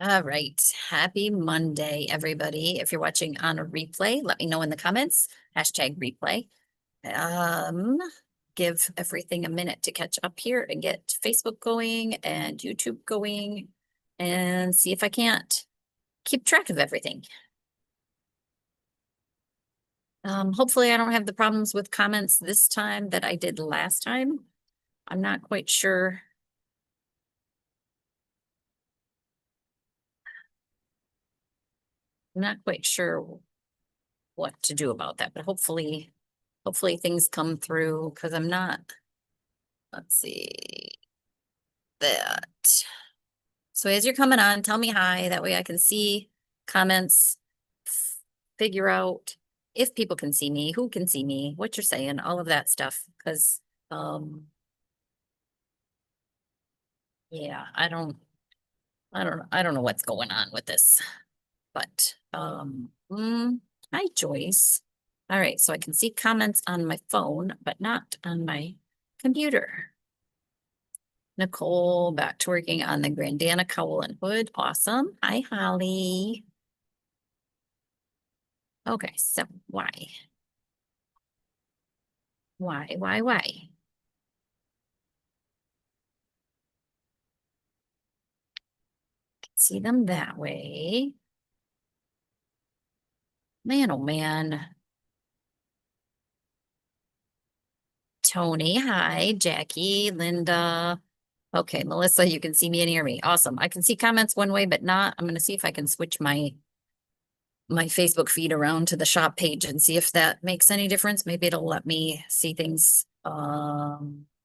All right. Happy Monday, everybody. If you're watching on a replay, let me know in the comments. Hashtag replay. Um, Give everything a minute to catch up here and get Facebook going and YouTube going and see if I can't keep track of everything. Hopefully I don't have the problems with comments this time that I did last time. I'm not quite sure. I'm not quite sure what to do about that, but hopefully things come through because I'm not. Let's see that. So as you're coming on, tell me hi. That way I can see comments, figure out if people can see me, who can see me, what you're saying, all of that stuff. Because, um, yeah, I don't know what's going on with this, but, hi, Joyce. All right, so I can see comments on my phone, but not on my computer. Nicole back to working on the Grandana cowl and hood. Awesome. Hi, Holly. Okay, so why? Why? See them that way. Man, oh man. Tony, hi. Jackie, Linda. Okay, Melissa, you can see me and hear me. Awesome. I can see comments one way, but not. I'm going to see if I can switch my Facebook feed around to the shop page and see if that makes any difference. Maybe it'll let me see things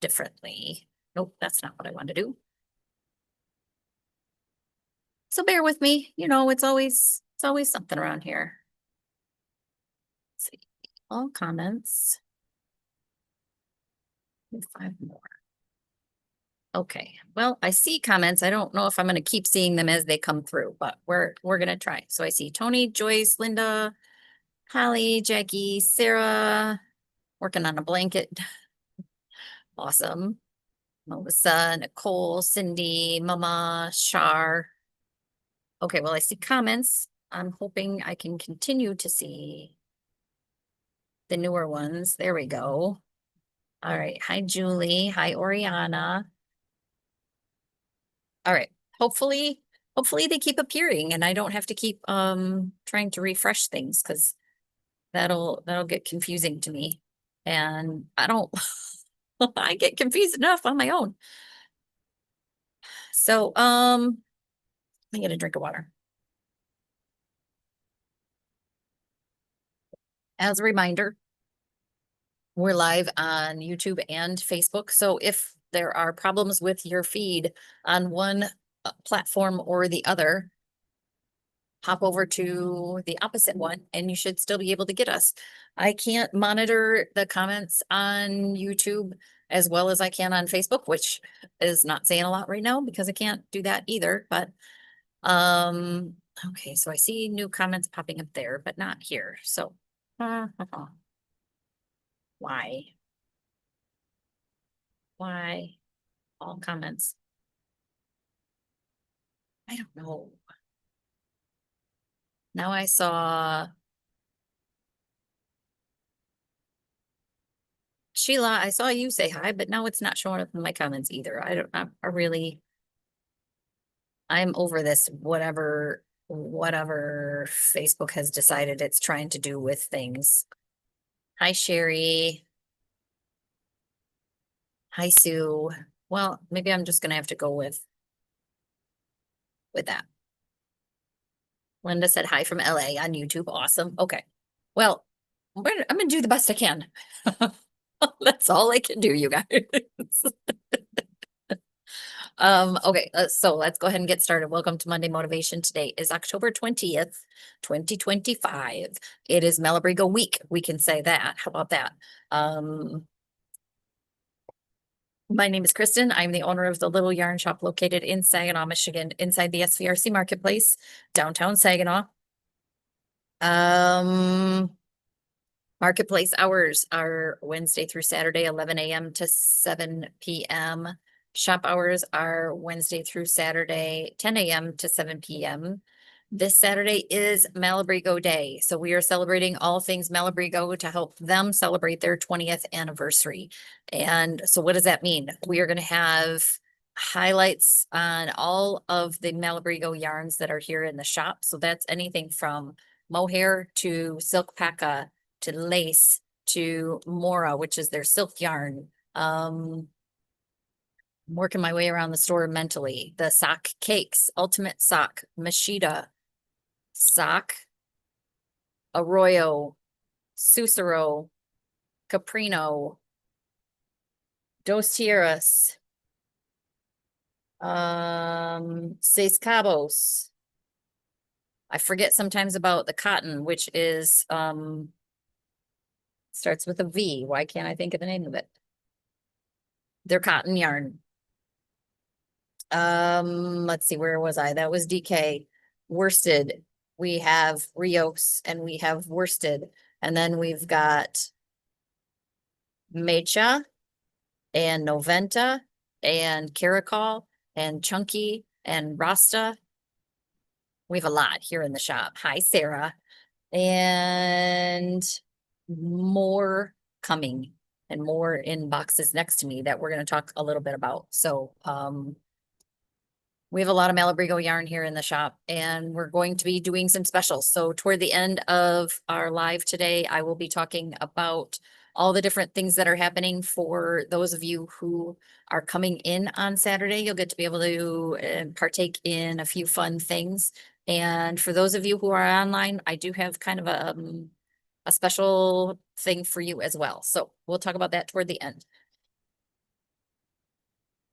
differently. Nope, that's not what I want to do. So bear with me. It's always something around here. Let's see. All comments. 5 more. Okay. Well, I see comments. I don't know if I'm going to keep seeing them as they come through, but we're going to try. So I see Tony, Joyce, Linda, Holly, Jackie, Sarah, working on a blanket. Awesome. Melissa, Nicole, Cindy, Mama, Shar. Okay, well, I see comments. I'm hoping I can continue to see the newer ones. There we go. All right. Hi, Julie. Hi, Oriana. All right. Hopefully they keep appearing and I don't have to keep trying to refresh things because that'll get confusing to me. And I don't I get confused enough on my own. So I get a drink of water. As a reminder, we're live on YouTube and Facebook. So if there are problems with your feed on one platform or the other, hop over to the opposite one and you should still be able to get us. I can't monitor the comments on YouTube as well as I can on Facebook, which is not saying a lot right now because I can't do that either, but okay, so I see new comments popping up there, but not here. So why? Why all comments? I don't know. Now I saw Sheila, I saw you say hi, but now it's not showing up in my comments either. I'm over this, whatever Facebook has decided it's trying to do with things. Hi, Sherry. Hi, Sue. Well, maybe I'm just gonna have to go with that. Linda said hi from LA on YouTube. Awesome. Okay. Well, I'm gonna do the best I can. That's all I can do, you guys. Okay, so let's go ahead and get started. Welcome to Monday Motivation. Today is October 20th, 2025. It is Malabrigo week. We can say that. How about that? My name is Kristen. I'm the owner of the Little Yarn Shop located in Saginaw, Michigan, inside the SVRC Marketplace, downtown Saginaw. Marketplace hours are Wednesday through Saturday, 11 a.m. to 7 p.m. Shop hours are Wednesday through Saturday, 10 a.m. to 7 p.m. This Saturday is Malabrigo Day, so we are celebrating all things Malabrigo to help them celebrate their 20th anniversary. And so what does that mean? We are going to have highlights on all of the Malabrigo yarns that are here in the shop. So that's anything from mohair to silk paca to lace to mora, which is their silk yarn. I'm working my way around the store mentally. The sock cakes, ultimate sock, Machida, sock, Arroyo, Sucero, Caprino, Dos Tierras, Seis Cabos. I forget sometimes about the cotton, which is starts with a V. Why can't I think of the name of it? Their cotton yarn. Let's see, where was I? That was DK. Worsted. We have Rios and we have worsted. And then we've got Mecha and Noventa and Caracol and Chunky and Rasta. We have a lot here in the shop. Hi, Sarah. And more coming and more in boxes next to me that we're going to talk a little bit about. So, we have a lot of Malabrigo yarn here in the shop and we're going to be doing some specials. So toward the end of our live today, I will be talking about all the different things that are happening for those of you who are coming in on Saturday. You'll get to be able to partake in a few fun things. And for those of you who are online, I do have kind of a special thing for you as well. So we'll talk about that toward the end.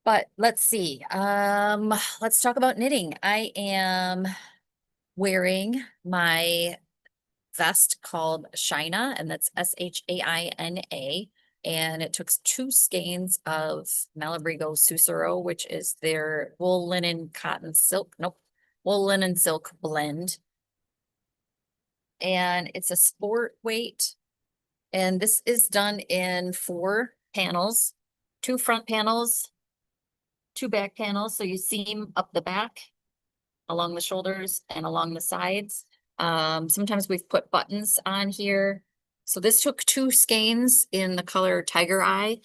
But let's see. Let's talk about knitting. I am wearing my vest called Shina, and that's Shaina. And it took 2 skeins of Malabrigo Sucero, which is their wool linen cotton silk. Nope, wool linen silk blend. And it's a sport weight. And this is done in 4 panels, 2 front panels, 2 back panels. So you seam up the back, along the shoulders and along the sides. Sometimes we've put buttons on here. So this took 2 skeins in the color Tiger Eye.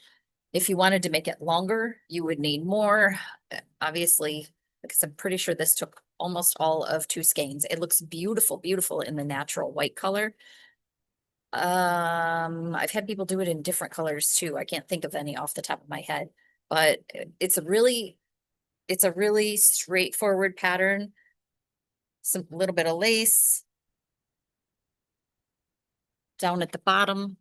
If you wanted to make it longer, you would need more. Obviously, because I'm pretty sure this took almost all of 2 skeins. It looks beautiful, beautiful in the natural white color. I've had people do it in different colors too. I can't think of any off the top of my head, but it's a really straightforward pattern. Some little bit of lace down at the bottom.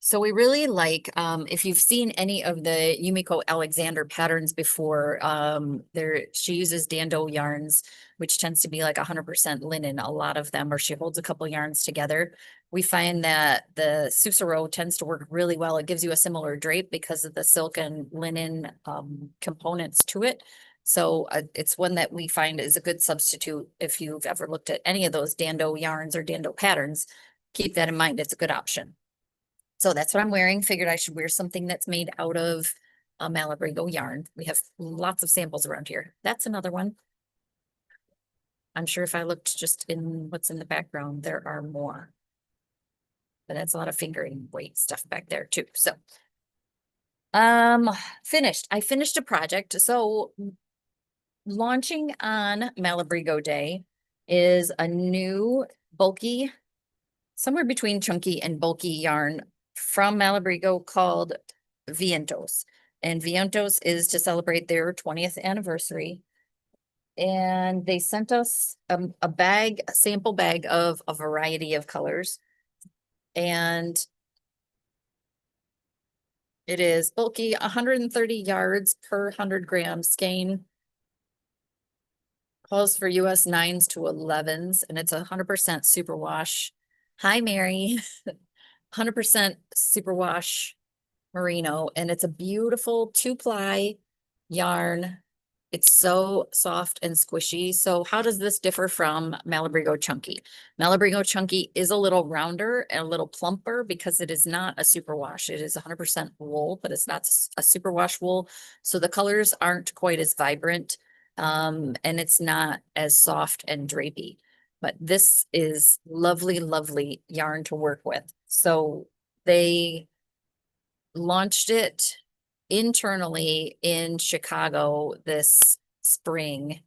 So we really like, if you've seen any of the Yumiko Alexander patterns before, she uses Dando yarns, which tends to be like 100% linen, a lot of them, or she holds a couple yarns together. We find that the Sucero tends to work really well. It gives you a similar drape because of the silk and linen components to it. So it's one that we find is a good substitute. If you've ever looked at any of those Dando yarns or Dando patterns, keep that in mind. It's a good option. So that's what I'm wearing. Figured I should wear something that's made out of a Malabrigo yarn. We have lots of samples around here. That's another one. I'm sure if I looked just in what's in the background, there are more. But that's a lot of fingering weight stuff back there too. So finished. I finished a project. So launching on Malabrigo Day is a new bulky, somewhere between chunky and bulky yarn from Malabrigo called Vientos. And Vientos is to celebrate their 20th anniversary. And they sent us a bag, a sample bag of a variety of colors. And it is bulky, 130 yards per 100 grams skein. Calls for US 9s to 11s, and it's 100% superwash. Hi, Mary. 100% superwash merino, and it's a beautiful 2-ply yarn. It's so soft and squishy. So how does this differ from Malabrigo Chunky? Malabrigo Chunky is a little rounder and a little plumper because it is not a superwash. It is 100% wool, but it's not a superwash wool. So the colors aren't quite as vibrant, and it's not as soft and drapey. But this is lovely, lovely yarn to work with. So they launched it internally in Chicago this spring.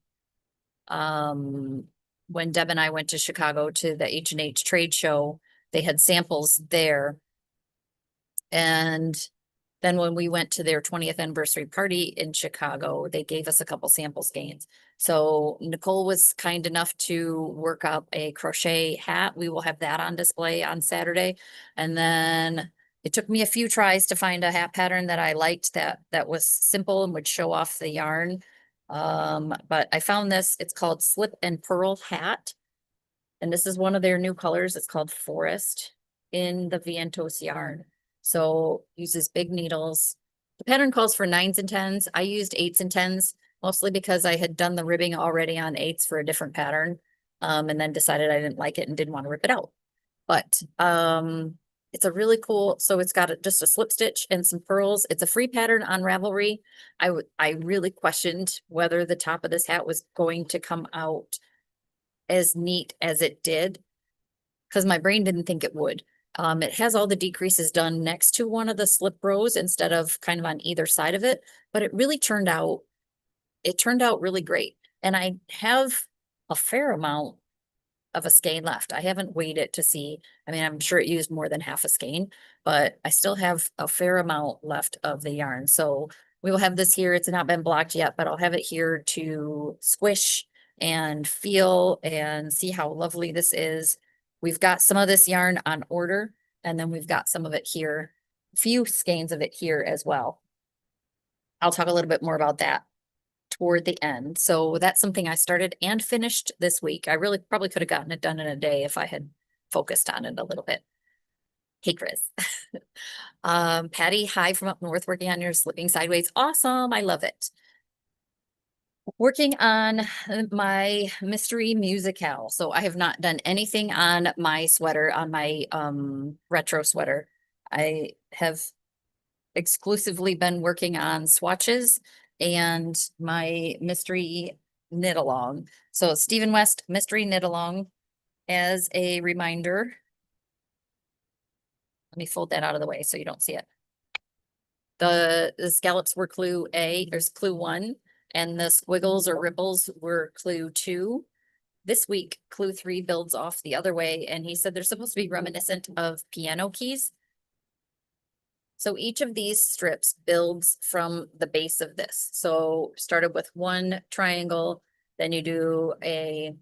Um, when Deb and I went to Chicago to the H&H trade show, they had samples there. And then when we went to their 20th anniversary party in Chicago, they gave us a couple sample skeins. So Nicole was kind enough to work up a crochet hat. We will have that on display on Saturday. And then it took me a few tries to find a hat pattern that I liked that was simple and would show off the yarn. But I found this, it's called Slip and Pearl Hat. And this is one of their new colors. It's called Forest in the Vientos yarn. So uses big needles. The pattern calls for 9s and 10s. I used 8s and 10s mostly because I had done the ribbing already on 8s for a different pattern. And then decided I didn't like it and didn't want to rip it out. But it's a really cool, so it's got just a slip stitch and some pearls. It's a free pattern on Ravelry. I really questioned whether the top of this hat was going to come out as neat as it did because my brain didn't think it would. It has all the decreases done next to one of the slip rows instead of kind of on either side of it, but it really turned out, it turned out really great. And I have a fair amount of a skein left. I haven't weighed it to see. I mean, I'm sure it used more than half a skein, but I still have a fair amount left of the yarn. So we will have this here. It's not been blocked yet, but I'll have it here to squish and feel and see how lovely this is. We've got some of this yarn on order, and then we've got some of it here, a few skeins of it here as well. I'll talk a little bit more about that toward the end. So that's something I started and finished this week. I really probably could have gotten it done in a day if I had focused on it a little bit. Hey, Chris. Patty, hi from up north, working on your slipping sideways. Awesome. I love it. Working on my mystery musicale. So I have not done anything on my sweater, on my retro sweater. I have exclusively been working on swatches and my mystery knit along. So Stephen West mystery knit along as a reminder. Let me fold that out of the way so you don't see it. The scallops were clue A, there's clue 1, and the squiggles or ripples were clue 2. This week, clue 3 builds off the other way, and he said they're supposed to be reminiscent of piano keys. So each of these strips builds from the base of this. So started with one triangle, then you do a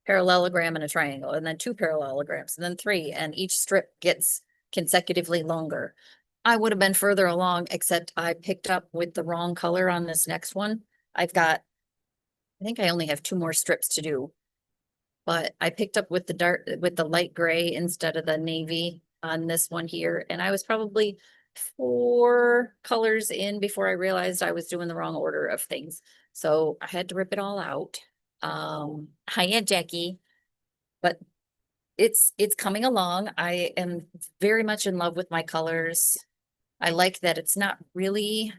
parallelogram and a triangle, and then 2 parallelograms, and then 3, and each strip gets consecutively longer. I would have been further along, except I picked up with the wrong color on this next one. I think I only have 2 more strips to do, but I picked up with the light gray instead of the navy on this one here. And I was probably 4 colors in before I realized I was doing the wrong order of things. So I had to rip it all out. Hiya, Jackie. But it's coming along. I am very much in love with my colors. I like that it's not really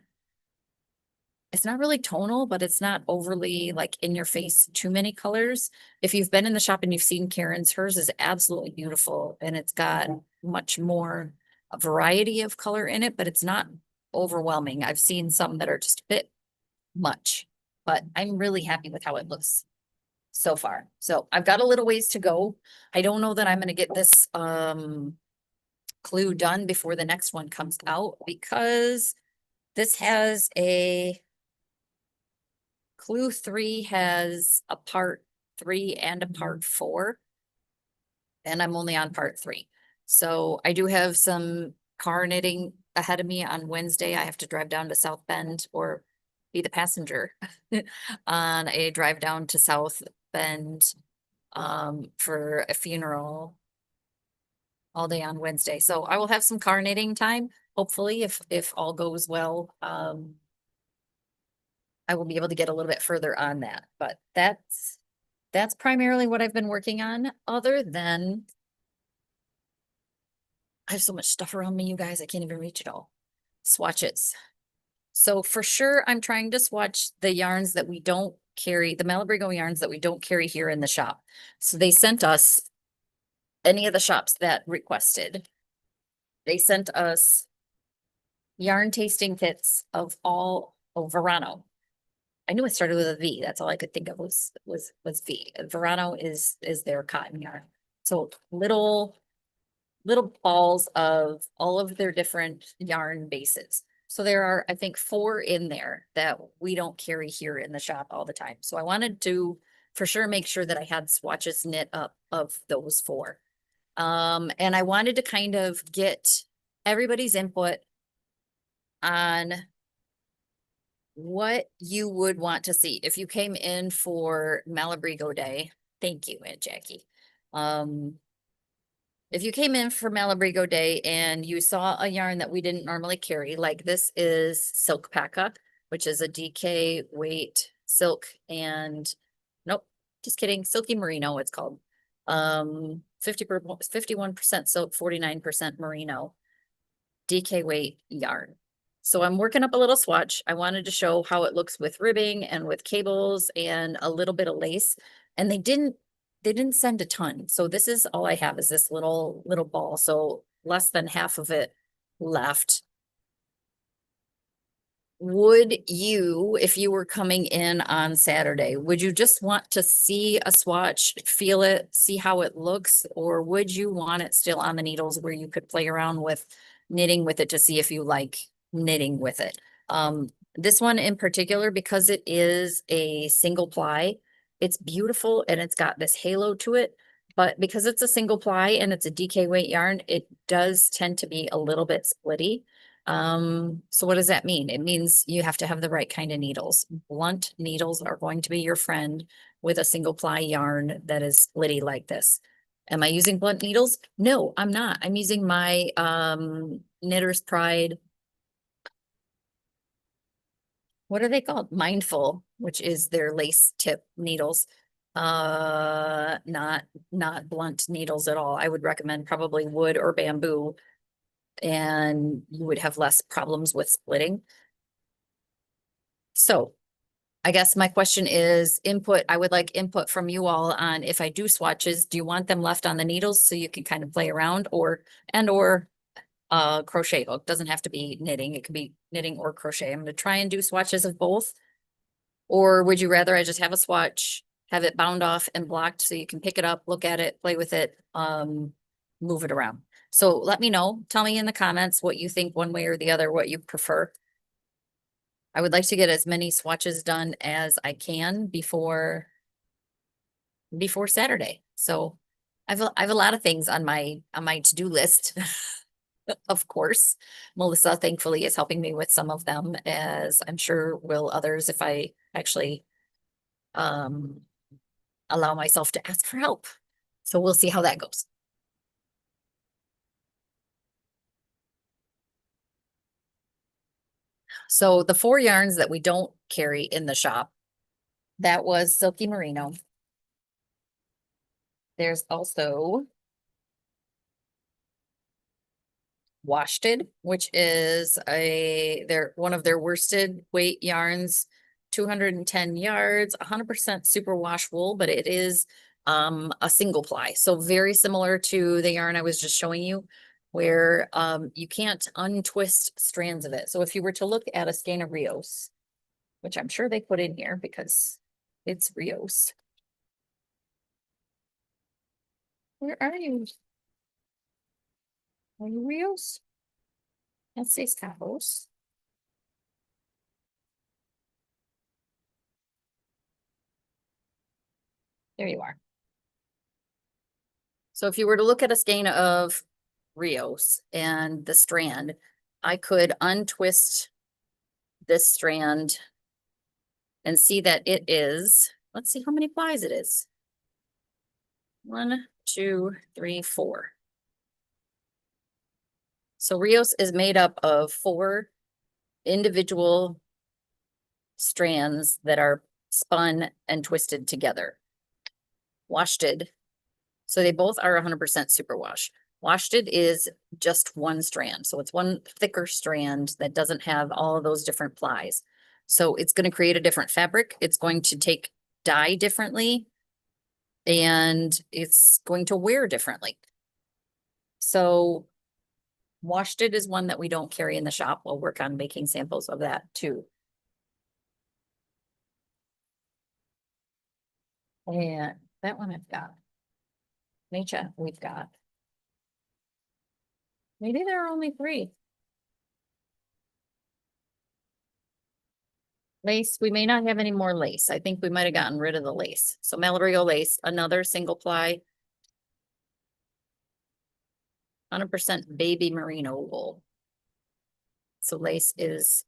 tonal, but it's not overly like in your face too many colors. If you've been in the shop and you've seen Karen's, hers is absolutely beautiful and it's got much more variety of color in it, but it's not overwhelming. I've seen some that are just a bit much, but I'm really happy with how it looks so far. So I've got a little ways to go. I don't know that I'm going to get this clue done before the next one comes out because this has a clue 3 has a part 3 and a part 4. And I'm only on part 3. So I do have some car knitting ahead of me on Wednesday. I have to drive down to South Bend or be the passenger on a drive down to South Bend for a funeral all day on Wednesday. So I will have some car knitting time, hopefully, if all goes well. I will be able to get a little bit further on that, but that's primarily what I've been working on, other than I have so much stuff around me, you guys, I can't even reach it all. Swatches. So for sure, I'm trying to swatch the yarns that we don't carry, the Malabrigo yarns that we don't carry here in the shop. So they sent us, any of the shops that requested, they sent us yarn tasting kits of all, Verano. I knew it started with a V. That's all I could think of was V. Verano is their cotton yarn. So little balls of all of their different yarn bases. So there are, I think, 4 in there that we don't carry here in the shop all the time. So I wanted to for sure make sure that I had swatches knit up of those 4. And I wanted to kind of get everybody's input on what you would want to see if you came in for Malabrigo Day. Thank you, Aunt Jackie. If you came in for Malabrigo Day and you saw a yarn that we didn't normally carry, like this is Silk Paca, which is a DK weight silk and nope, just kidding, Silky Merino it's called. 51% silk, 49% merino, DK weight yarn. So I'm working up a little swatch. I wanted to show how it looks with ribbing and with cables and a little bit of lace. And they didn't send a ton. So this is all I have is this little ball. So less than half of it left. Would you, if you were coming in on Saturday, would you just want to see a swatch, feel it, see how it looks? Or would you want it still on the needles where you could play around with knitting with it to see if you like knitting with it? This one in particular, because it is a single ply, it's beautiful and it's got this halo to it. But because it's a single ply and it's a DK weight yarn, it does tend to be a little bit splitty. So what does that mean? It means you have to have the right kind of needles. Blunt needles are going to be your friend with a single ply yarn that is splitty like this. Am I using blunt needles? No, I'm not. I'm using my Knitter's Pride. What are they called? Mindful, which is their lace tip needles. Not blunt needles at all. I would recommend probably wood or bamboo, and you would have less problems with splitting. So I guess my question is input. I would like input from you all on if I do swatches, do you want them left on the needles so you can kind of play around or crochet hook? Doesn't have to be knitting. It could be knitting or crochet. I'm going to try and do swatches of both. Or would you rather I just have a swatch, have it bound off and blocked so you can pick it up, look at it, play with it, move it around. So let me know. Tell me in the comments what you think one way or the other, what you prefer. I would like to get as many swatches done as I can before Saturday. So I have a lot of things on my to-do list. Of course, Melissa thankfully is helping me with some of them, as I'm sure will others if I actually um allow myself to ask for help. So we'll see how that goes. So the 4 yarns that we don't carry in the shop, that was Silky Merino. There's also Worsted, which is they're one of their worsted weight yarns, 210 yards, 100% super wash wool, but it is a single ply. So very similar to the yarn I was just showing you, where you can't untwist strands of it. So if you were to look at a skein of Rios, which I'm sure they put in here because it's Rios. Where are you? Are you Rios? That says Cabos. There you are. So if you were to look at a skein of Rios and the strand, I could untwist this strand and see that it is, let's see how many plies it is. 1, 2, 3, 4. So Rios is made up of 4 individual strands that are spun and twisted together. Washted, so they both are 100% superwash. Washted is just one strand, so it's one thicker strand that doesn't have all of those different plies. So it's going to create a different fabric. It's going to take dye differently, and it's going to wear differently. So Washted is one that we don't carry in the shop. We'll work on making samples of that too. And that one I've got. Nature, we've got. Maybe there are only 3. Lace, we may not have any more lace. I think we might have gotten rid of the lace. So Malabrigo lace, another single ply. 100% baby merino wool. So lace is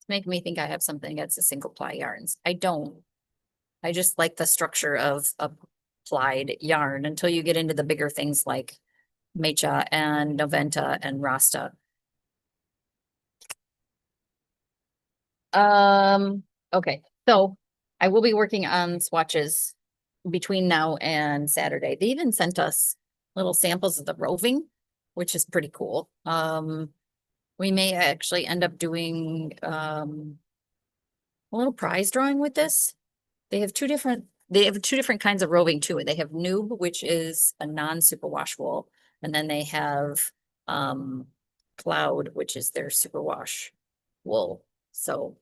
making me think I have something that's a single ply yarns. I don't. I just like the structure of a plied yarn until you get into the bigger things like Mecha and Noventa and Rasta. Okay, so I will be working on swatches between now and Saturday. They even sent us little samples of the roving, which is pretty cool. We may actually end up doing a little prize drawing with this. They have two different kinds of roving too. They have noob, which is a non-superwash wool, and then they have cloud, which is their superwash wool. So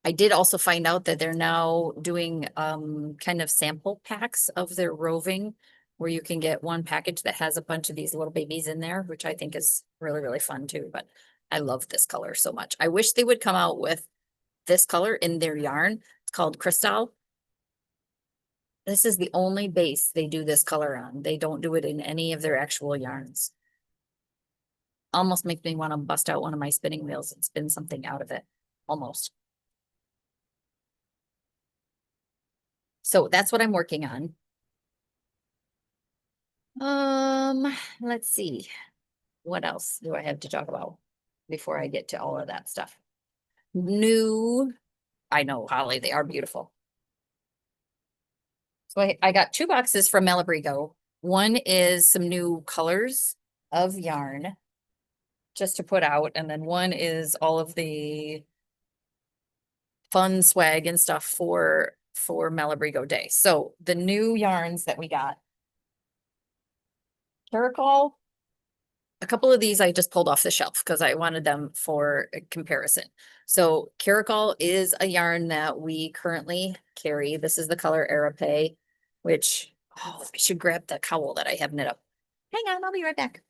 I did also find out that they're now doing kind of sample packs of their roving, where you can get one package that has a bunch of these little babies in there, which I think is really, really fun too. But I love this color so much. I wish they would come out with this color in their yarn. It's called Crystal. This is the only base they do this color on. They don't do it in any of their actual yarns. Almost makes me want to bust out one of my spinning wheels and spin something out of it. Almost. So that's what I'm working on. Let's see. What else do I have to talk about before I get to all of that stuff? New, I know, Holly, they are beautiful. So I got 2 boxes from Malabrigo. One is some new colors of yarn just to put out, and then one is all of the fun swag and stuff for Malabrigo Day. So the new yarns that we got. Caracol. A couple of these I just pulled off the shelf because I wanted them for a comparison. So Caracol is a yarn that we currently carry. This is the color Arape, which, oh, I should grab the cowl that I have knit up. Hang on, I'll be right back.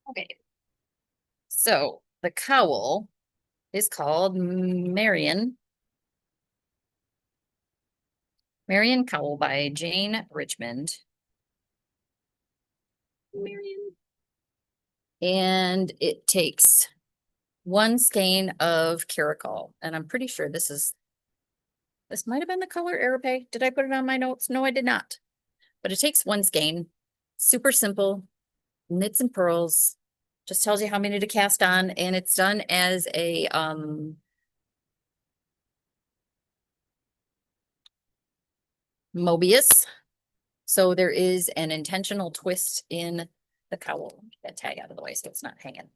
Okay. So the cowl is called Marion Cowl by Jane Richmond. Marion. And it takes 1 skein of Caracol, and I'm pretty sure this might have been the color Arape. Did I put it on my notes? No, I did not. But it takes 1 skein, super simple, knits and purls, just tells you how many to cast on, and it's done as a Mobius. So there is an intentional twist in the cowl. Get that tag out of the way so it's not hanging.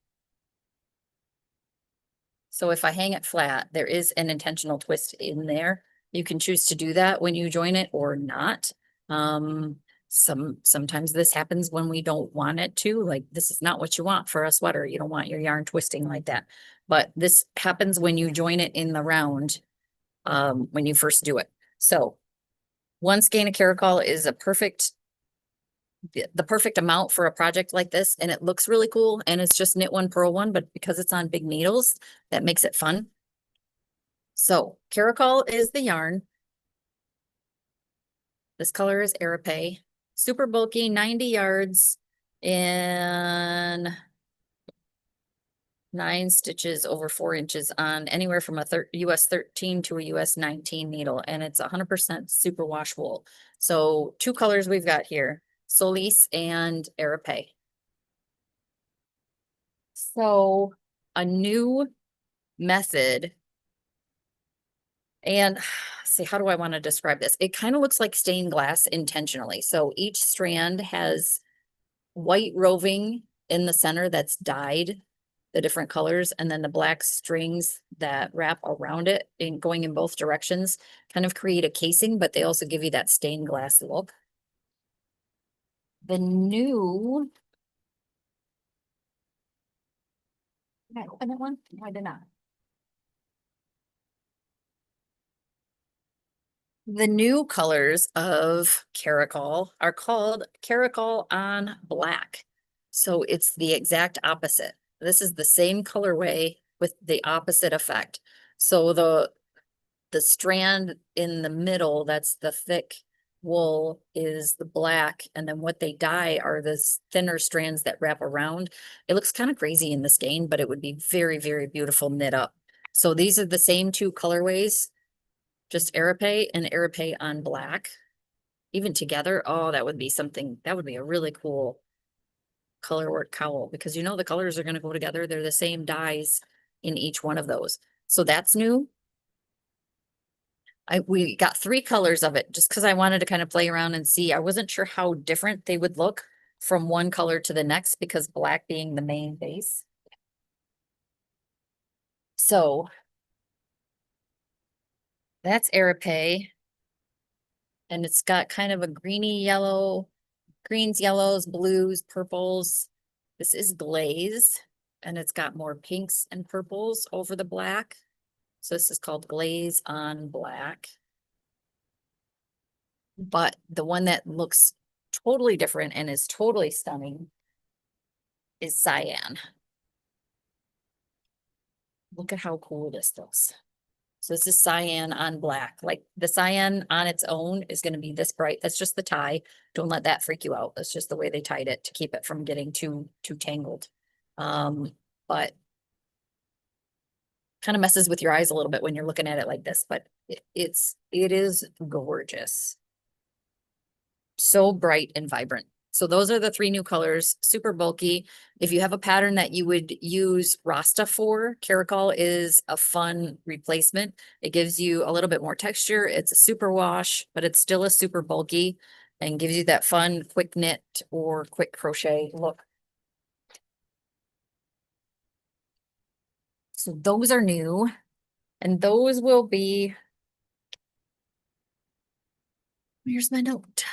So if I hang it flat, there is an intentional twist in there. You can choose to do that when you join it or not. Sometimes this happens when we don't want it to, like this is not what you want for a sweater. You don't want your yarn twisting like that. But this happens when you join it in the round, when you first do it. So 1 skein of Caracol is the perfect amount for a project like this, and it looks really cool, and it's just knit 1, purl 1, but because it's on big needles, that makes it fun. So Caracol is the yarn. This color is Arape. Super bulky, 90 yards. and 9 stitches over 4 inches on anywhere from a US 13 to a US 19 needle, and it's 100% super wash wool. So 2 colors we've got here, Solis and Arape. So a new method, and see, how do I want to describe this? It kind of looks like stained glass intentionally. So each strand has white roving in the center that's dyed the different colors, and then the black strings that wrap around it and going in both directions kind of create a casing, but they also give you that stained glass look. The new, did I open that one? No, I did not. The new colors of Caracol are called Caracol on Black. So it's the exact opposite. This is the same colorway with the opposite effect. So the strand in the middle, that's the thick wool, is the black, and then what they dye are the thinner strands that wrap around. It looks kind of crazy in the skein, but it would be very, very beautiful knit up. So these are the same 2 colorways, just Arape and Arape on Black. Even together, oh, that would be something, that would be a really cool color work cowl, because you know the colors are going to go together. They're the same dyes in each one of those. So that's new. We got 3 colors of it just because I wanted to kind of play around and see. I wasn't sure how different they would look from one color to the next, because black being the main base. So that's Arape, and it's got kind of a greeny yellow, greens, yellows, blues, purples. This is glaze, and it's got more pinks and purples over the black. So this is called Glaze on Black. But the one that looks totally different and is totally stunning is Cyan. Look at how cool this looks. So this is Cyan on Black. Like the cyan on its own is going to be this bright. That's just the tie. Don't let that freak you out. That's just the way they tied it to keep it from getting too tangled. But kind of messes with your eyes a little bit when you're looking at it like this, but it is gorgeous. So bright and vibrant. So those are the 3 new colors, super bulky. If you have a pattern that you would use Rasta for, Caracol is a fun replacement. It gives you a little bit more texture. It's a super wash, but it's still a super bulky and gives you that fun quick knit or quick crochet look. So those are new, and those will be, here's my note.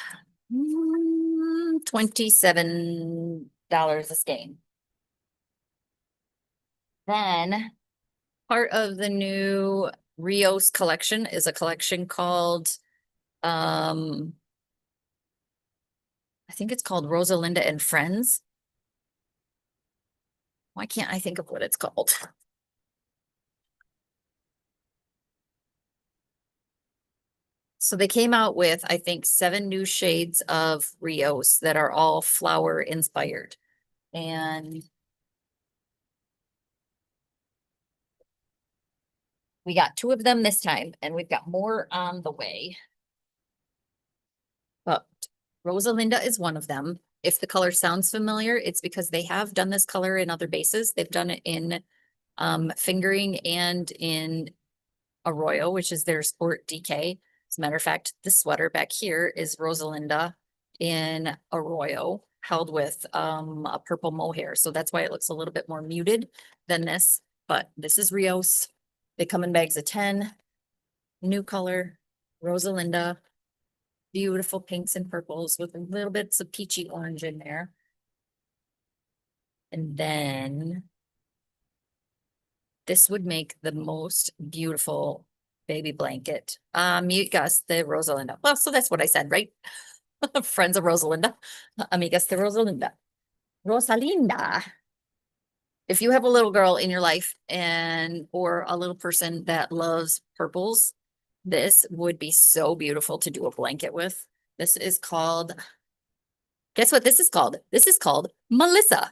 $27 a skein. Then part of the new Rios collection is a collection called, I think it's called Rosalinda and Friends. Why can't I think of what it's called? So they came out with, I think, 7 new shades of Rios that are all flower inspired. And we got 2 of them this time, and we've got more on the way. But Rosalinda is one of them. If the color sounds familiar, it's because they have done this color in other bases. They've done it in fingering and in Arroyo, which is their sport DK. As a matter of fact, this sweater back here is Rosalinda in Arroyo, held with a purple mohair. So that's why it looks a little bit more muted than this. But this is Rios. They come in bags of 10. New color, Rosalinda. Beautiful pinks and purples with a little bits of peachy orange in there. And then this would make the most beautiful baby blanket. You guessed the Rosalinda. Well, so that's what I said, right? Friends of Rosalinda. Amigas de Rosalinda. Rosalinda. If you have a little girl in your life or a little person that loves purples, this would be so beautiful to do a blanket with. This is called Guess what this is called? This is called Melissa.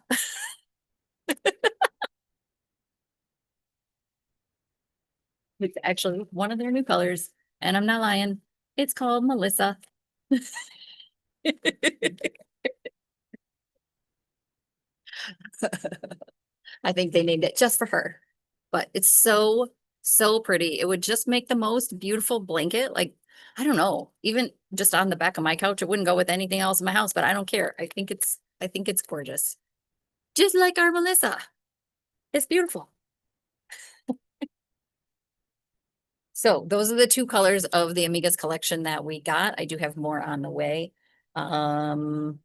It's actually one of their new colors, and I'm not lying. It's called Melissa. I think they named it just for her, but it's so, so pretty. It would just make the most beautiful blanket. Like, I don't know, even just on the back of my couch, it wouldn't go with anything else in my house, but I don't care. I think it's gorgeous. Just like our Melissa. It's beautiful. So those are the two colors of the Amigas collection that we got. I do have more on the way. Um,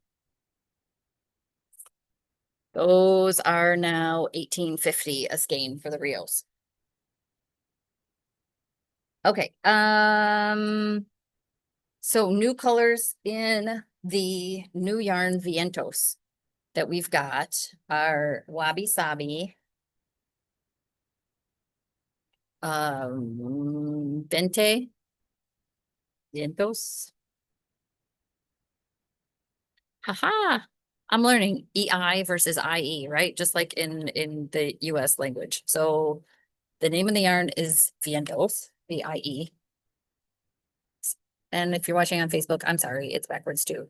those are now 18.50 a skein for the Rios. Okay. So new colors in the new yarn Vientos that we've got are Wabi Sabi, Vente, Vientos. Haha. I'm learning EI versus IE, right? Just like in the US language. So the name of the yarn is Vientos, VIE. And if you're watching on Facebook, I'm sorry, it's backwards too.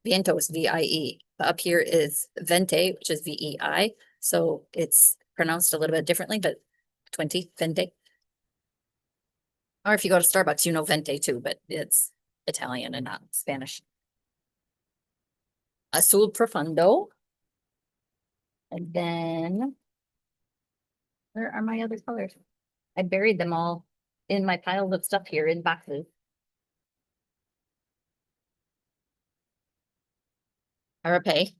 Vientos, VIE. Up here is Vente, which is VEI. So it's pronounced a little bit differently, but 20, Vente. Or if you go to Starbucks, you know Vente too, but it's Italian and not Spanish. Azul Profundo. And then where are my other colors? I buried them all in my piles of stuff here in boxes. Arape.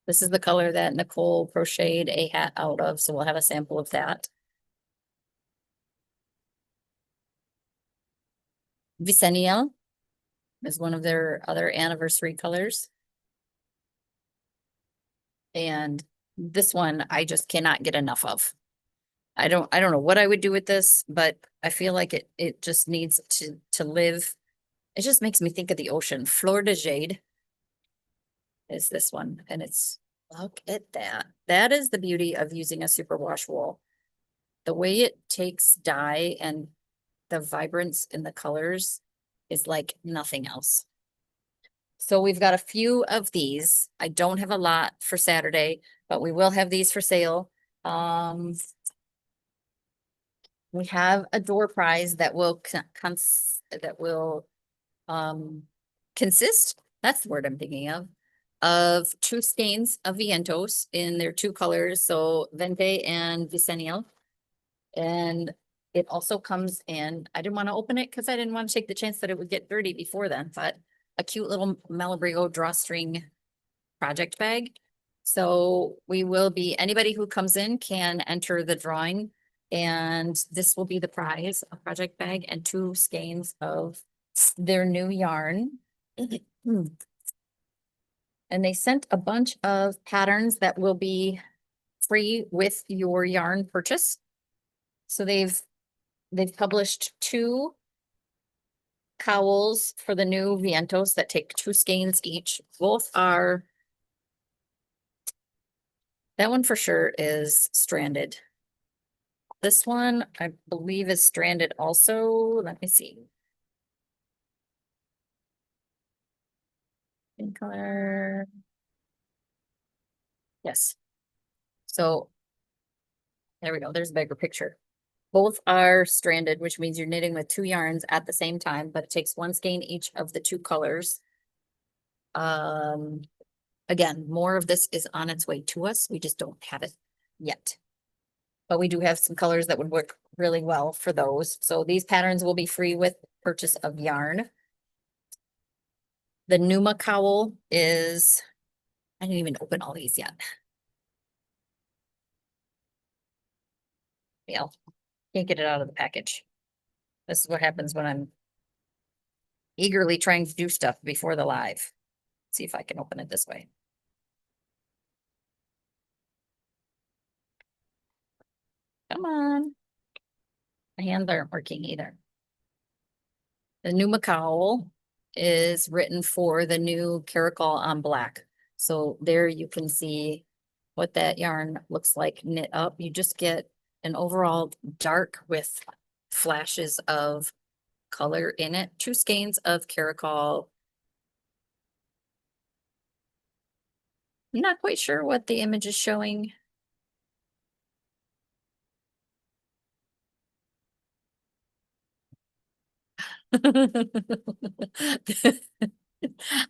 This is the color that Nicole crocheted a hat out of, so we'll have a sample of that. Vicenial is one of their other anniversary colors. And this one I just cannot get enough of. I don't know what I would do with this, but I feel like it just needs to live. It just makes me think of the ocean. Fleur de Jade is this one, and it's, look at that. That is the beauty of using a superwash wool. The way it takes dye and the vibrance in the colors is like nothing else. So we've got a few of these. I don't have a lot for Saturday, but we will have these for sale. We have a door prize that will consist, that's the word I'm thinking of two skeins of Vientos in their two colors, so Vente and Vicenial. And it also comes in, I didn't want to open it because I didn't want to take the chance that it would get dirty before then, but a cute little Malabrigo drawstring project bag. So we will be, anybody who comes in can enter the drawing, and this will be the prize, a project bag and two skeins of their new yarn. And they sent a bunch of patterns that will be free with your yarn purchase. So they've published two cowls for the new Vientos that take two skeins each. Both are, that one for sure is stranded. This one, I believe, is stranded also. Let me see. Pink color. Yes. So there we go. There's a bigger picture. Both are stranded, which means you're knitting with two yarns at the same time, but it takes one skein each of the two colors. Again, more of this is on its way to us. We just don't have it yet. But we do have some colors that would work really well for those. So these patterns will be free with purchase of yarn. The Numa cowl is, I didn't even open all these yet. Yeah, can't get it out of the package. This is what happens when I'm eagerly trying to do stuff before the live. See if I can open it this way. Come on. My hands aren't working either. The Numa cowl is written for the new Caracol on Black. So there you can see what that yarn looks like knit up. You just get an overall dark with flashes of color in it. 2 skeins of Caracol. I'm not quite sure what the image is showing.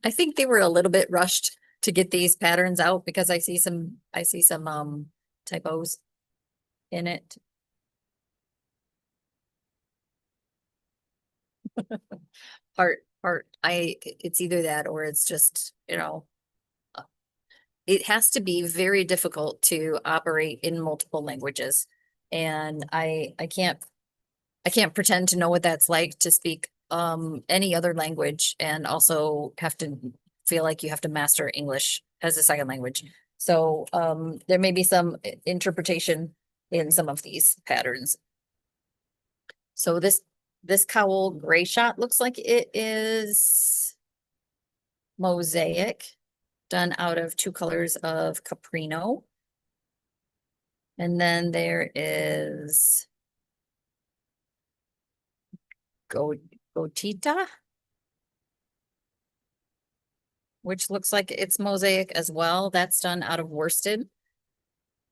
I think they were a little bit rushed to get these patterns out because I see some typos in it. It's either that or it's just, it has to be very difficult to operate in multiple languages. And I can't pretend to know what that's like to speak any other language and also have to feel like you have to master English as a second language. So there may be some interpretation in some of these patterns. So this cowl gray shot looks like it is mosaic done out of 2 colors of caprino. And then there is gotita, which looks like it's mosaic as well. That's done out of worsted,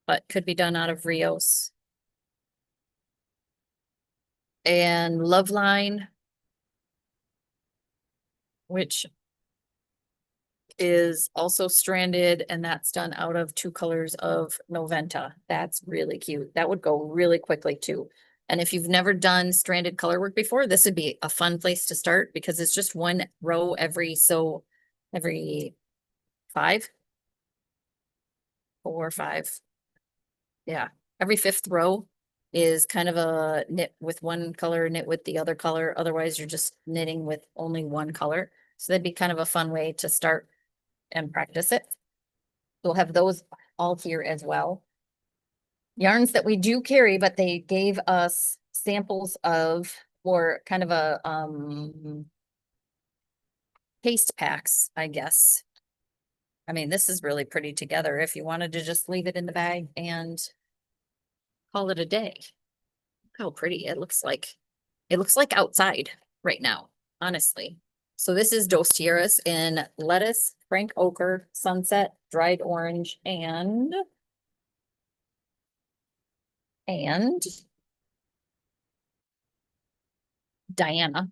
but could be done out of Rios. And Loveline, which is also stranded, and that's done out of 2 colors of Noventa. That's really cute. That would go really quickly too. And if you've never done stranded color work before, this would be a fun place to start because it's just 1 row every 5, 4, 5. Yeah, every 5th row is kind of a knit with 1 color, knit with the other color. Otherwise, you're just knitting with only 1 color. So that'd be kind of a fun way to start and practice it. We'll have those all here as well. Yarns that we do carry, but they gave us samples of, or kind of a paste packs, I guess. I mean, this is really pretty together if you wanted to just leave it in the bag and call it a day. Look how pretty it looks like. It looks like outside right now, honestly. So this is Dos Tierras in lettuce, frank ochre, sunset, dried orange, and Diana.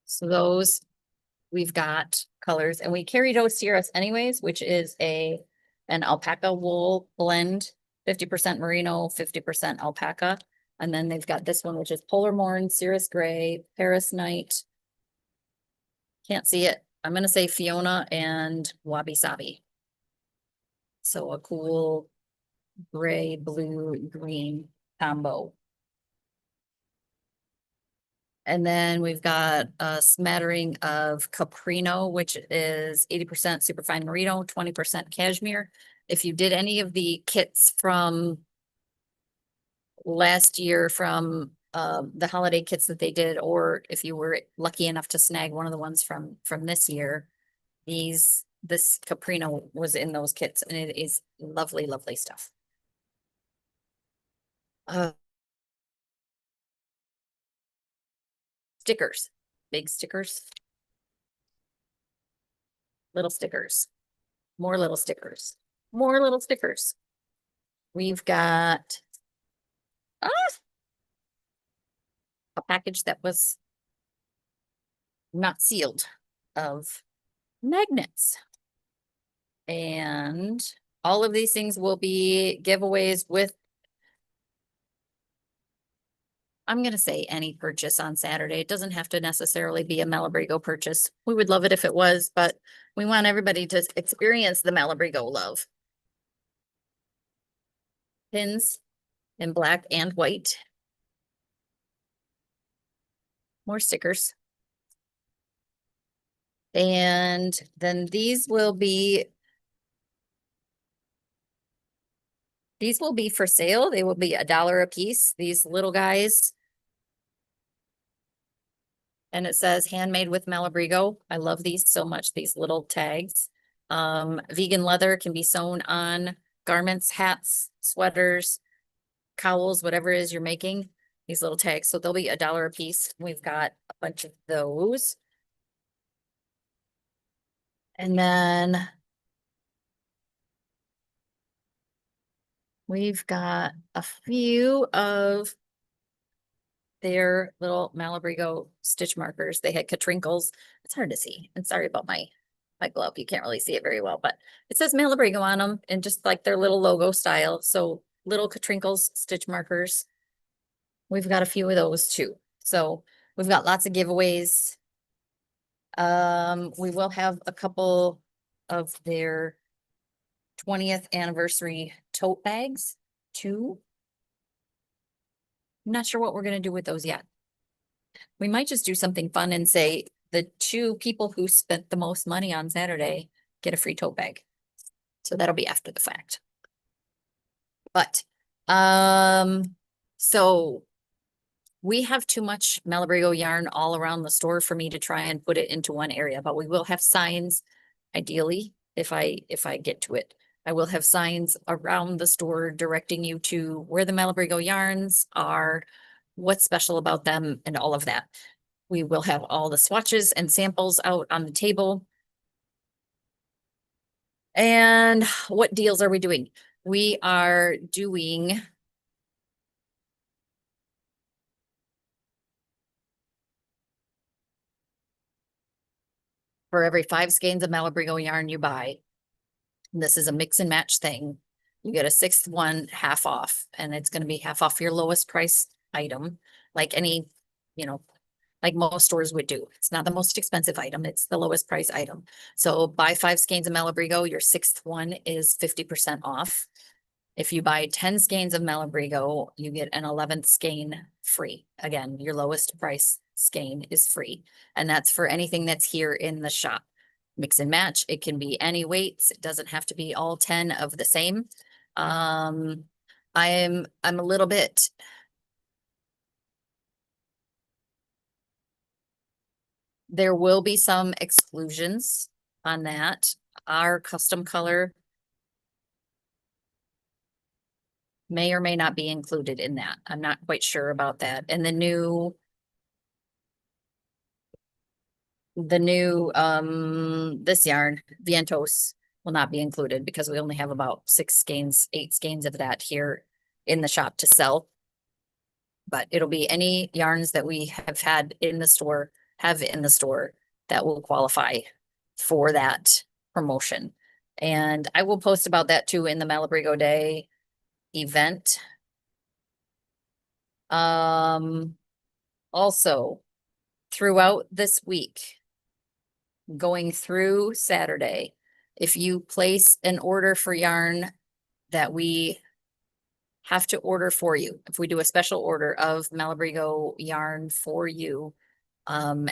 So those we've got colors, and we carry Dos Tierras anyways, which is an alpaca wool blend, 50% merino, 50% alpaca. And then they've got this one, which is Polar Morn, Cirrus Gray, Paris Night. Can't see it. I'm gonna say Fiona and Wabi Sabi. So a cool gray, blue, green combo. And then we've got a smattering of Caprino, which is 80% superfine merino, 20% cashmere. If you did any of the kits from last year from the holiday kits that they did, or if you were lucky enough to snag one of the ones from this year, this Caprino was in those kits, and it is lovely, lovely stuff. Stickers, big stickers, little stickers, more little stickers, more little stickers. We've got a package that was not sealed of magnets. And all of these things will be giveaways with, I'm going to say, any purchase on Saturday. It doesn't have to necessarily be a Malabrigo purchase. We would love it if it was, but we want everybody to experience the Malabrigo love. Pins in black and white. More stickers. And then these will be for sale. They will be $1 a piece, these little guys. and it says handmade with Malabrigo. I love these so much, these little tags. Vegan leather can be sewn on garments, hats, sweaters, cowls, whatever it is you're making, these little tags. So they'll be $1 a piece. We've got a bunch of those. And then we've got a few of their little Malabrigo stitch markers. They had Katrinkles. It's hard to see. And sorry about my glove. You can't really see it very well, but it says Malabrigo on them and just like their little logo style. So little Katrinkles stitch markers. We've got a few of those too. So we've got lots of giveaways. We will have a couple of their 20th anniversary tote bags too. I'm not sure what we're gonna do with those yet. We might just do something fun and say the 2 people who spent the most money on Saturday get a free tote bag. So that'll be after the fact. But, so we have too much Malabrigo yarn all around the store for me to try and put it into one area, but we will have signs. Ideally, if I get to it, I will have signs around the store directing you to where the Malabrigo yarns are, what's special about them, and all of that. We will have all the swatches and samples out on the table. And what deals are we doing? We are doing for every 5 skeins of Malabrigo yarn you buy. And this is a mix and match thing. You get a 6th one half off, and it's going to be half off your lowest price item, like any, you know, like most stores would do. It's not the most expensive item, it's the lowest price item. So buy 5 skeins of Malabrigo, your 6th one is 50% off. If you buy 10 skeins of Malabrigo, you get an 11th skein free. Again, your lowest price skein is free. And that's for anything that's here in the shop. Mix and match. It can be any weights. It doesn't have to be all 10 of the same. I'm a little bit there will be some exclusions on that. Our custom color may or may not be included in that. I'm not quite sure about that. And the new this yarn, Vientos, will not be included because we only have about 6 skeins, 8 skeins of that here in the shop to sell. But it'll be any yarns that we have had in the store, that will qualify for that promotion. And I will post about that too in the Malabrigo Day event. Also throughout this week, going through Saturday, if you place an order for yarn that we have to order for you, if we do a special order of Malabrigo yarn for you,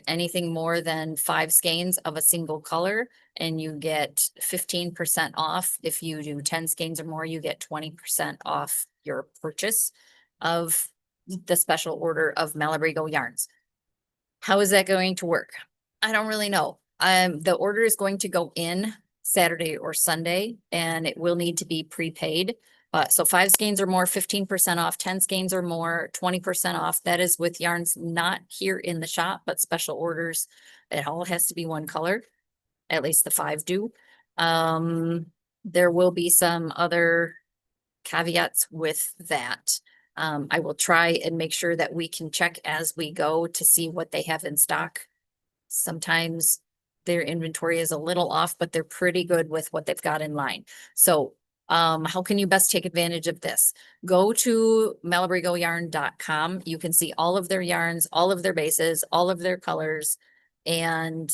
anything more than 5 skeins of a single color, and you get 15% off. If you do 10 skeins or more, you get 20% off your purchase of the special order of Malabrigo yarns. How is that going to work? I don't really know. The order is going to go in Saturday or Sunday, and it will need to be prepaid. So 5 skeins or more, 15% off, 10 skeins or more, 20% off. That is with yarns not here in the shop, but special orders. It all has to be one color. At least the 5 do. There will be some other caveats with that. I will try and make sure that we can check as we go to see what they have in stock. Sometimes their inventory is a little off, but they're pretty good with what they've got in line. So how can you best take advantage of this? Go to malabrigoyarn.com. You can see all of their yarns, all of their bases, all of their colors, and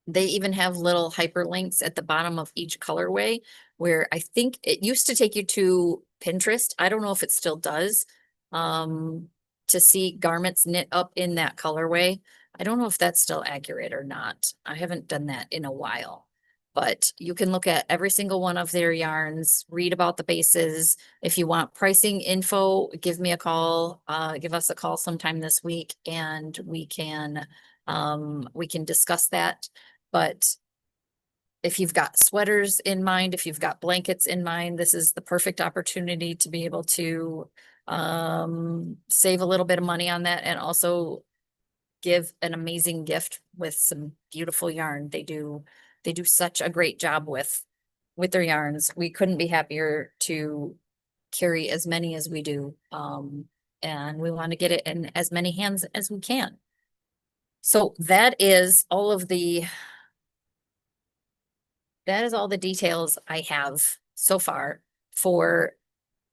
they even have little hyperlinks at the bottom of each colorway where I think it used to take you to Pinterest. I don't know if it still does. To see garments knit up in that colorway. I don't know if that's still accurate or not. I haven't done that in a while. but you can look at every single one of their yarns, read about the bases. If you want pricing info, give me a call, give us a call sometime this week and we can discuss that. But if you've got sweaters in mind, if you've got blankets in mind, this is the perfect opportunity to be able to save a little bit of money on that and also give an amazing gift with some beautiful yarn. They do such a great job with their yarns. We couldn't be happier to carry as many as we do. And we want to get it in as many hands as we can. So that is all the details I have so far for,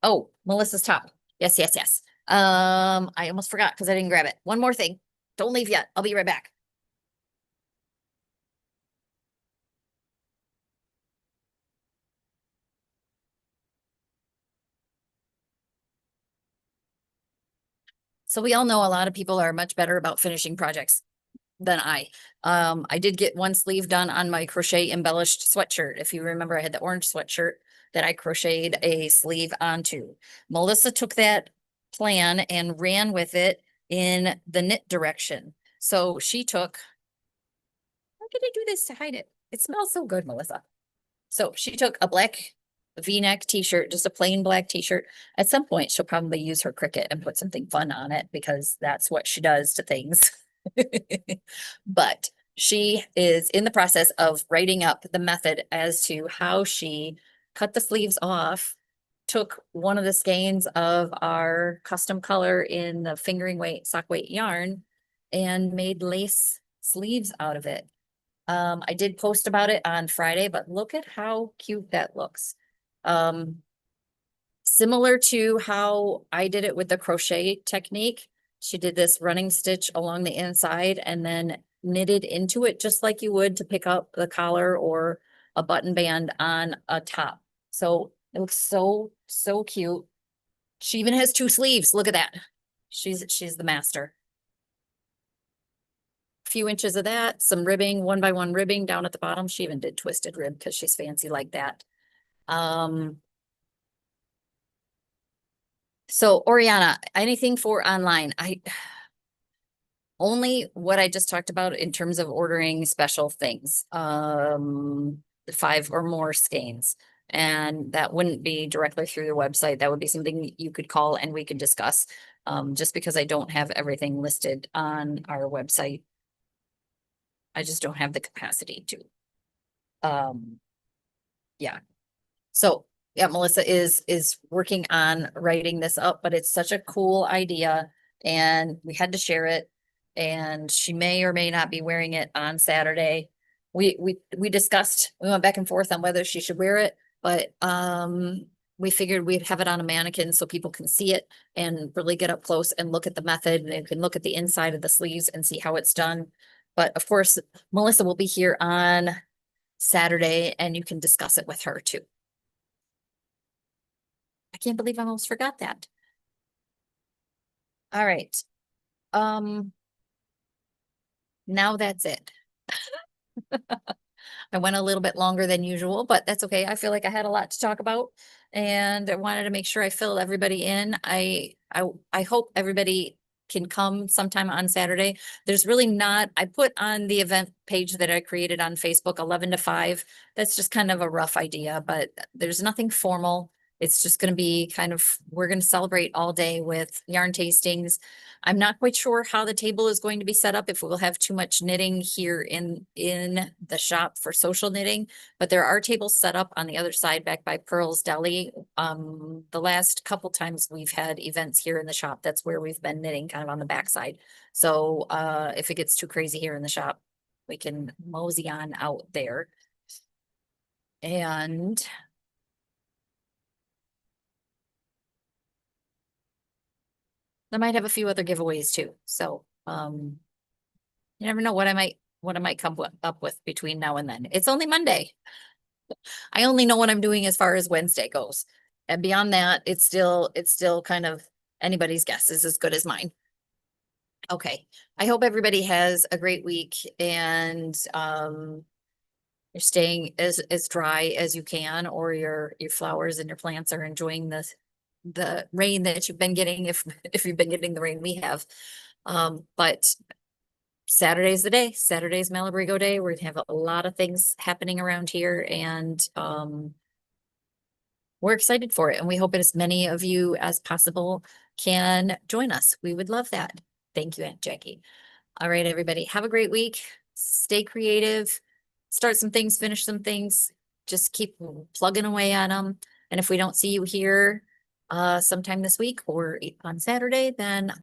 oh, Melissa's top. Yes, yes, yes. I almost forgot because I didn't grab it. One more thing. Don't leave yet. I'll be right back. So we all know a lot of people are much better about finishing projects than I. I did get one sleeve done on my crochet embellished sweatshirt. If you remember, I had the orange sweatshirt that I crocheted a sleeve onto. Melissa took that plan and ran with it in the knit direction. So she took, how did I do this to hide it? It smells so good, Melissa. So she took a black V-neck t-shirt, just a plain black t-shirt. At some point, she'll probably use her Cricut and put something fun on it because that's what she does to things. But she is in the process of writing up the method as to how she cut the sleeves off, took one of the skeins of our custom color in the fingering weight, sock weight yarn, and made lace sleeves out of it. I did post about it on Friday, but look at how cute that looks. Similar to how I did it with the crochet technique. She did this running stitch along the inside and then knitted into it just like you would to pick up the collar or a button band on a top. So it looks so, so cute. She even has two sleeves. Look at that. She's the master. Few inches of that, some ribbing, 1x1 ribbing down at the bottom. She even did twisted rib because she's fancy like that. So Oriana, anything for online? Only what I just talked about in terms of ordering special things. 5 or more skeins. And that wouldn't be directly through the website. That would be something you could call and we could discuss. Just because I don't have everything listed on our website. I just don't have the capacity to. Yeah. So yeah, Melissa is working on writing this up, but it's such a cool idea and we had to share it. And she may or may not be wearing it on Saturday. We discussed, we went back and forth on whether she should wear it, but we figured we'd have it on a mannequin so people can see it and really get up close and look at the method. And they can look at the inside of the sleeves and see how it's done. But of course, Melissa will be here on Saturday and you can discuss it with her too. I can't believe I almost forgot that. All right. Now that's it. I went a little bit longer than usual, but that's okay. I feel like I had a lot to talk about and I wanted to make sure I filled everybody in. I hope everybody can come sometime on Saturday. There's really not, I put on the event page that I created on Facebook, 11 to 5. That's just kind of a rough idea, but there's nothing formal. It's just going to be kind of, we're going to celebrate all day with yarn tastings. I'm not quite sure how the table is going to be set up, if we'll have too much knitting here in the shop for social knitting, but there are tables set up on the other side back by Pearl's Deli. The last couple times we've had events here in the shop, that's where we've been knitting kind of on the backside. So if it gets too crazy here in the shop, we can mosey on out there. And I might have a few other giveaways too. So, you never know what I might come up with between now and then. It's only Monday. I only know what I'm doing as far as Wednesday goes. And beyond that, it's still kind of anybody's guess is as good as mine. Okay. I hope everybody has a great week and, you're staying as dry as you can, or your flowers and your plants are enjoying the rain that you've been getting, if you've been getting the rain we have. But Saturday's the day. Saturday's Malabrigo Day. We're gonna have a lot of things happening around here, and we're excited for it, and we hope as many of you as possible can join us. We would love that. Thank you, Aunt Jackie. All right, everybody, have a great week. Stay creative. Start some things, finish some things. Just keep plugging away on them. And if we don't see you here sometime this week or on Saturday, then